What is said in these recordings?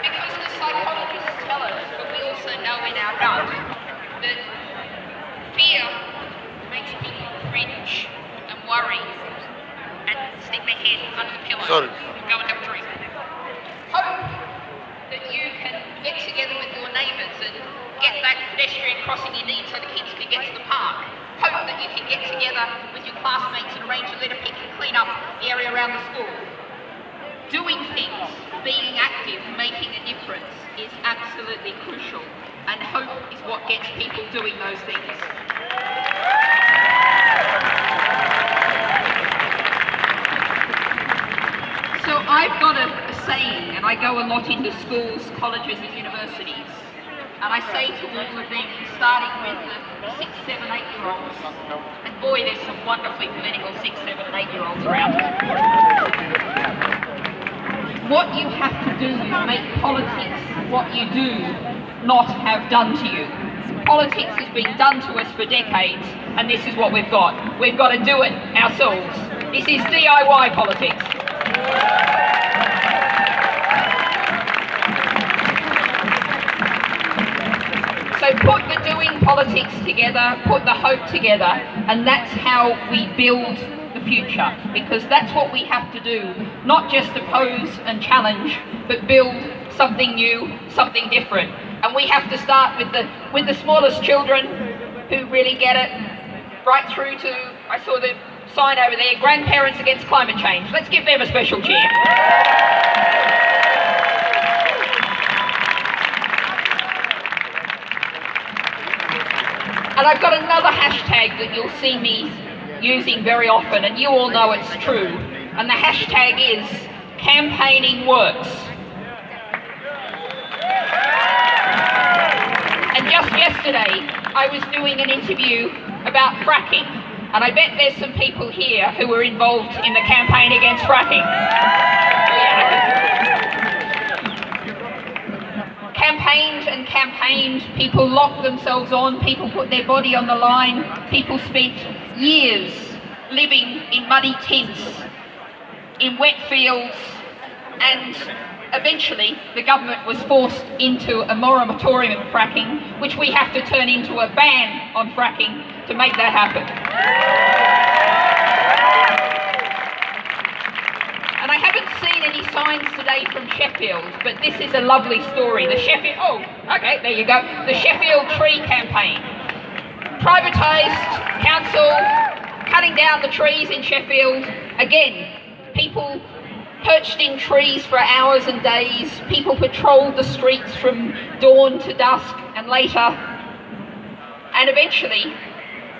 Because the psychologists tell us, but we also know in our gut, that fear makes people cringe and worry and stick their head under the pillow and go and have a drink. Hope that you can get together with your neighbours and get that pedestrian crossing you need so the kids can get to the park. Hope that you can get together with your classmates and arrange a litter pick and clean up the area around the school. Doing things, being active, making a difference is absolutely crucial, and hope is what gets people doing those things. So I've got a saying, and I go a lot into schools, colleges and universities, and I say to all of them, starting with the 6, 7, 8-year-olds, and boy, there's some wonderfully political 6, 7 and 8-year-olds around. What you have to do is make politics what you do not have done to you. Politics has been done to us for decades, and this is what we've got. We've got to do it ourselves. This is DIY politics. So put the doing politics together, put the hope together, and that's how we build the future, because that's what we have to do, not just oppose and challenge, but build something new, something different. And we have to start with the smallest children who really get it, right through to, I saw the sign over there, Grandparents Against Climate Change. Let's give them a special cheer. And I've got another hashtag that you'll see me using very often, and you all know it's true, and the hashtag is campaigning works. And just yesterday I was doing an interview about fracking, and I bet there's some people here who were involved in the campaign against fracking. Campaigned and campaigned, people locked themselves on, people put their body on the line, people spent years living in muddy tents, in wet fields, and eventually the government was forced into a moratorium on fracking, which we have to turn into a ban on fracking to make that happen. And I haven't seen any signs today from Sheffield, but this is a lovely story. The Sheffield, there you go. The Sheffield Tree Campaign. Privatised council, cutting down the trees in Sheffield. Again, people perched in trees for hours and days. People patrolled the streets from dawn to dusk and later. And eventually,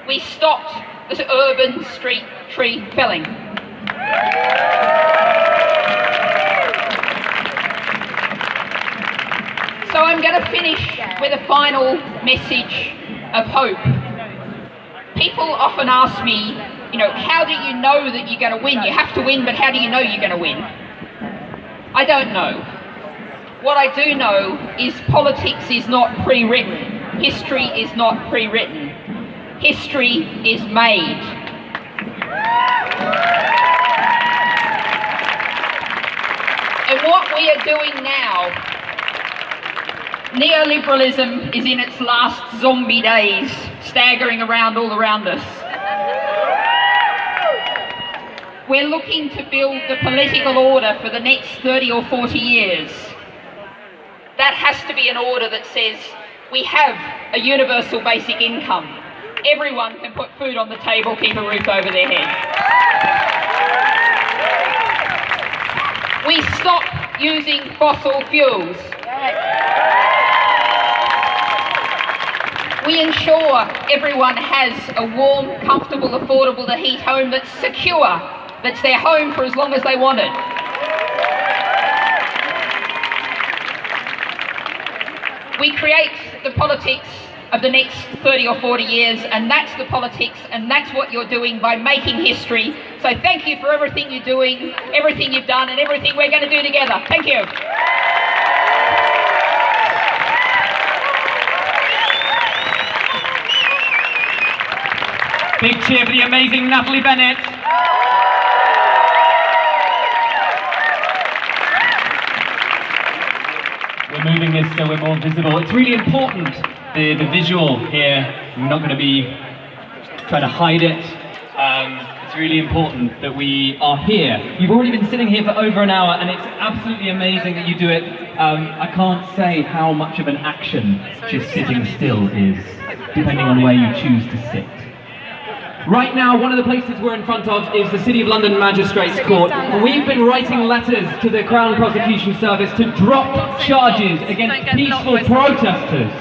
we stopped the urban street tree felling. So I'm going to finish with a final message of hope. People often ask me, how do you know that you're going to win? You have to win, but how do you know you're going to win? I don't know. What I do know is politics is not pre-written. History is not pre-written. History is made. And what we are doing now, neoliberalism is in its last zombie days, staggering around all around us. We're looking to build the political order for the next 30 or 40 years. That has to be an order that says we have a universal basic income. Everyone can put food on the table, keep a roof over their head. We stop using fossil fuels. We ensure everyone has a warm, comfortable, affordable to heat home that's secure, that's their home for as long as they want it. We create the politics of the next 30 or 40 years, and that's the politics, and that's what you're doing by making history. So thank you for everything you're doing, everything you've done, and everything we're going to do together. Thank you. Big cheer for the amazing Natalie Bennett. We're moving this so we're more visible. It's really important, the visual here. We're not going to be trying to hide it. It's really important that we are here. You've already been sitting here for over an hour, and it's absolutely amazing that you do it. I can't say how much of an action just sitting still is, depending on where you choose to sit. Right now, one of the places we're in front of is the City of London Magistrates Court. We've been writing letters to the Crown Prosecution Service to drop charges against peaceful protesters.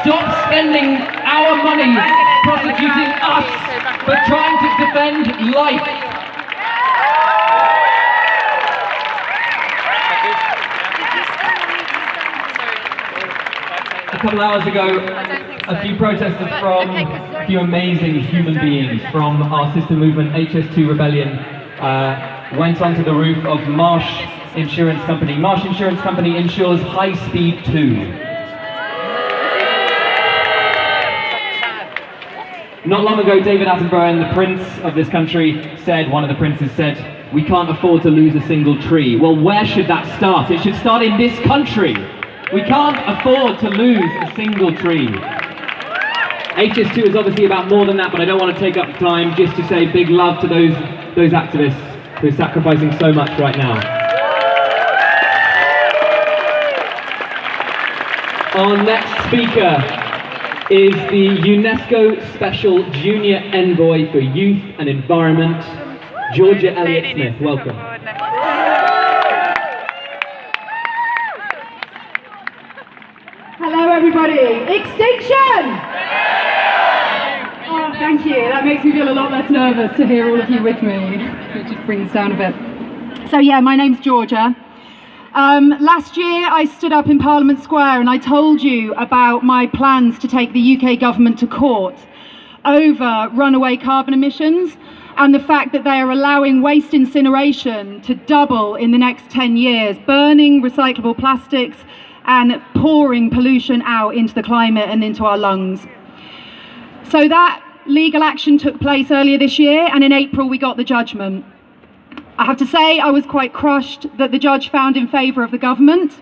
Stop spending our money prosecuting us for trying to defend life. A couple hours ago, a few protesters from a few amazing human beings from our sister movement, HS2 Rebellion, went onto the roof of Marsh Insurance Company. Marsh Insurance Company insures High Speed 2. Not long ago, David Attenborough, the prince of this country, one of the princes said, "We can't afford to lose a single tree." Well, where should that start? It should start in this country. We can't afford to lose a single tree. HS2 is obviously about more than that, but I don't want to take up time just to say big love to those activists who are sacrificing so much right now. Our next speaker is the UNESCO Special Junior Envoy for Youth and Environment, Georgia Elliott-Smith. Welcome. Hello everybody! Extinction! Oh, thank you. That makes me feel a lot less nervous to hear all of you with me. It just brings us down a bit. So yeah, my name's Georgia. Last year I stood up in Parliament Square and I told you about my plans to take the UK government to court over runaway carbon emissions and the fact that they are allowing waste incineration to double in the next 10 years, burning recyclable plastics and pouring pollution out into the climate and into our lungs. So that legal action took place earlier this year, and in April we got the judgment. I have to say I was quite crushed that the judge found in favour of the government.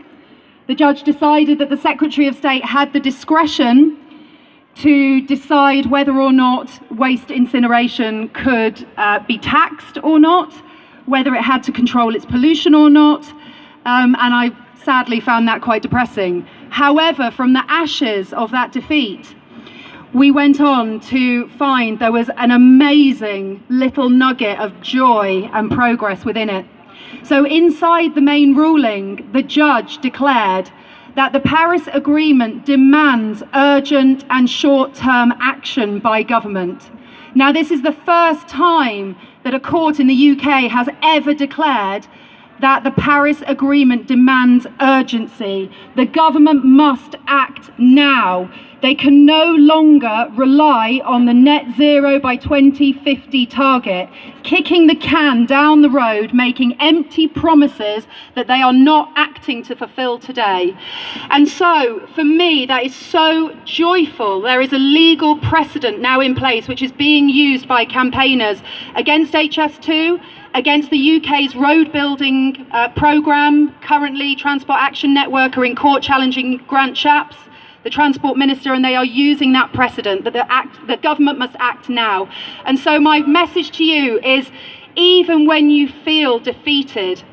The judge decided that the Secretary of State had the discretion to decide whether or not waste incineration could be taxed or not, whether it had to control its pollution or not, and I sadly found that quite depressing. However, from the ashes of that defeat, we went on to find there was an amazing little nugget of joy and progress within it. So inside the main ruling, the judge declared that the Paris Agreement demands urgent and short-term action by government. Now, this is the first time that a court in the UK has ever declared that the Paris Agreement demands urgency. The government must act now. They can no longer rely on the net zero by 2050 target, kicking the can down the road, making empty promises that they are not acting to fulfill today. And so, for me, that is so joyful. There is a legal precedent now in place which is being used by campaigners against HS2, against the UK's road building programme. Currently, Transport Action Network are in court challenging Grant Shapps, the Transport Minister, and they are using that precedent that the government must act now. And so my message to you is, even when you feel defeated,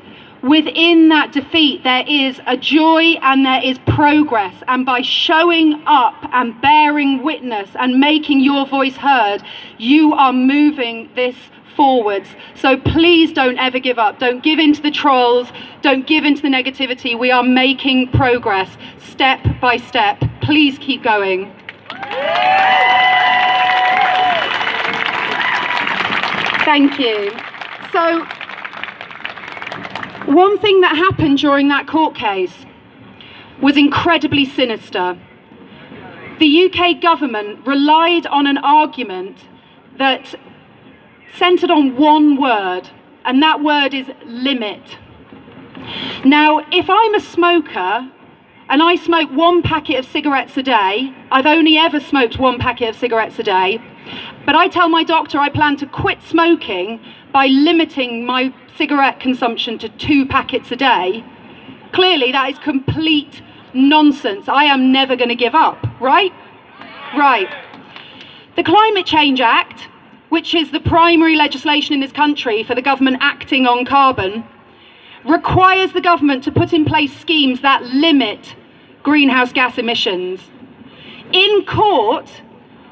within that defeat there is a joy and there is progress, and by showing up and bearing witness and making your voice heard, you are moving this forwards. So please don't ever give up. Don't give in to the trolls. Don't give in to the negativity. We are making progress step by step. Please keep going. Thank you. So, one thing that happened during that court case was incredibly sinister. the UK government relied on an argument that centred on one word, and that word is limit. Now, if I'm a smoker and I smoke 1 packet of cigarettes a day, I've only ever smoked 1 packet of cigarettes a day, but I tell my doctor I plan to quit smoking by limiting my cigarette consumption to 2 packets a day, clearly that is complete nonsense. I am never going to give up, right? Right. The Climate Change Act, which is the primary legislation in this country for the government acting on carbon, requires the government to put in place schemes that limit greenhouse gas emissions. In court,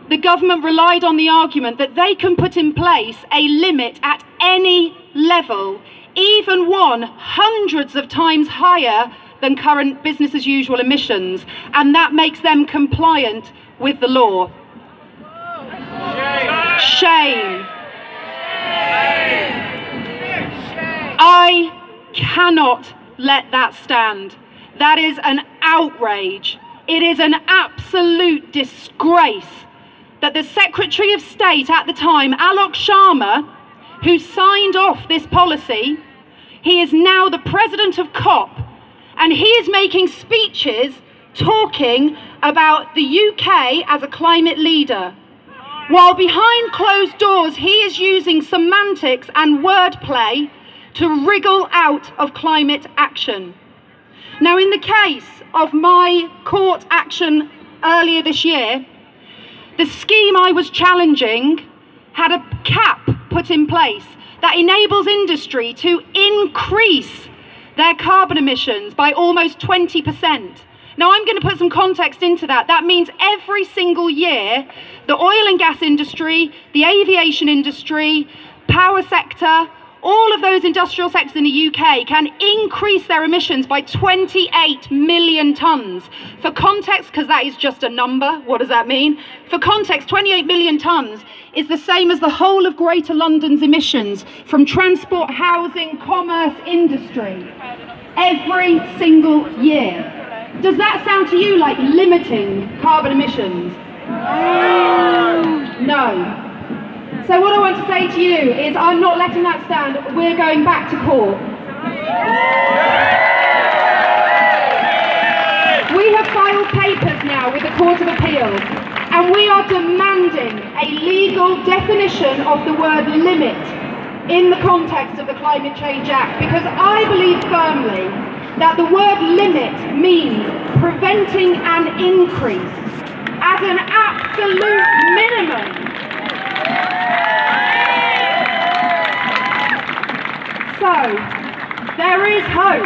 the government relied on the argument that they can put in place a limit at any level, even one hundreds of times higher than current business as usual emissions, and that makes them compliant with the law. Shame. I cannot let that stand. That is an outrage. It is an absolute disgrace that the Secretary of State at the time, Alok Sharma, who signed off this policy, he is now the president of COP, and he is making speeches talking about the UK as a climate leader, while behind closed doors he is using semantics and wordplay to wriggle out of climate action. Now, in the case of my court action earlier this year, the scheme I was challenging had a cap put in place that enables industry to increase their carbon emissions by almost 20%. Now, I'm going to put some context into that. That means every single year, the oil and gas industry, the aviation industry, power sector, all of those industrial sectors in the UK can increase their emissions by 28 million tonnes. For context, because that is just a number, what does that mean? For context, 28 million tonnes is the same as the whole of Greater London's emissions from transport, housing, commerce, industry, every single year. Does that sound to you like limiting carbon emissions? No. So what I want to say to you is I'm not letting that stand. We're going back to court. We have filed papers now with the Court of Appeal, and we are demanding a legal definition of the word limit in the context of the Climate Change Act, because I believe firmly that the word limit means preventing an increase as an absolute minimum. So, there is hope.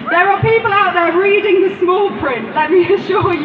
There are people out there reading the small print, let me assure you.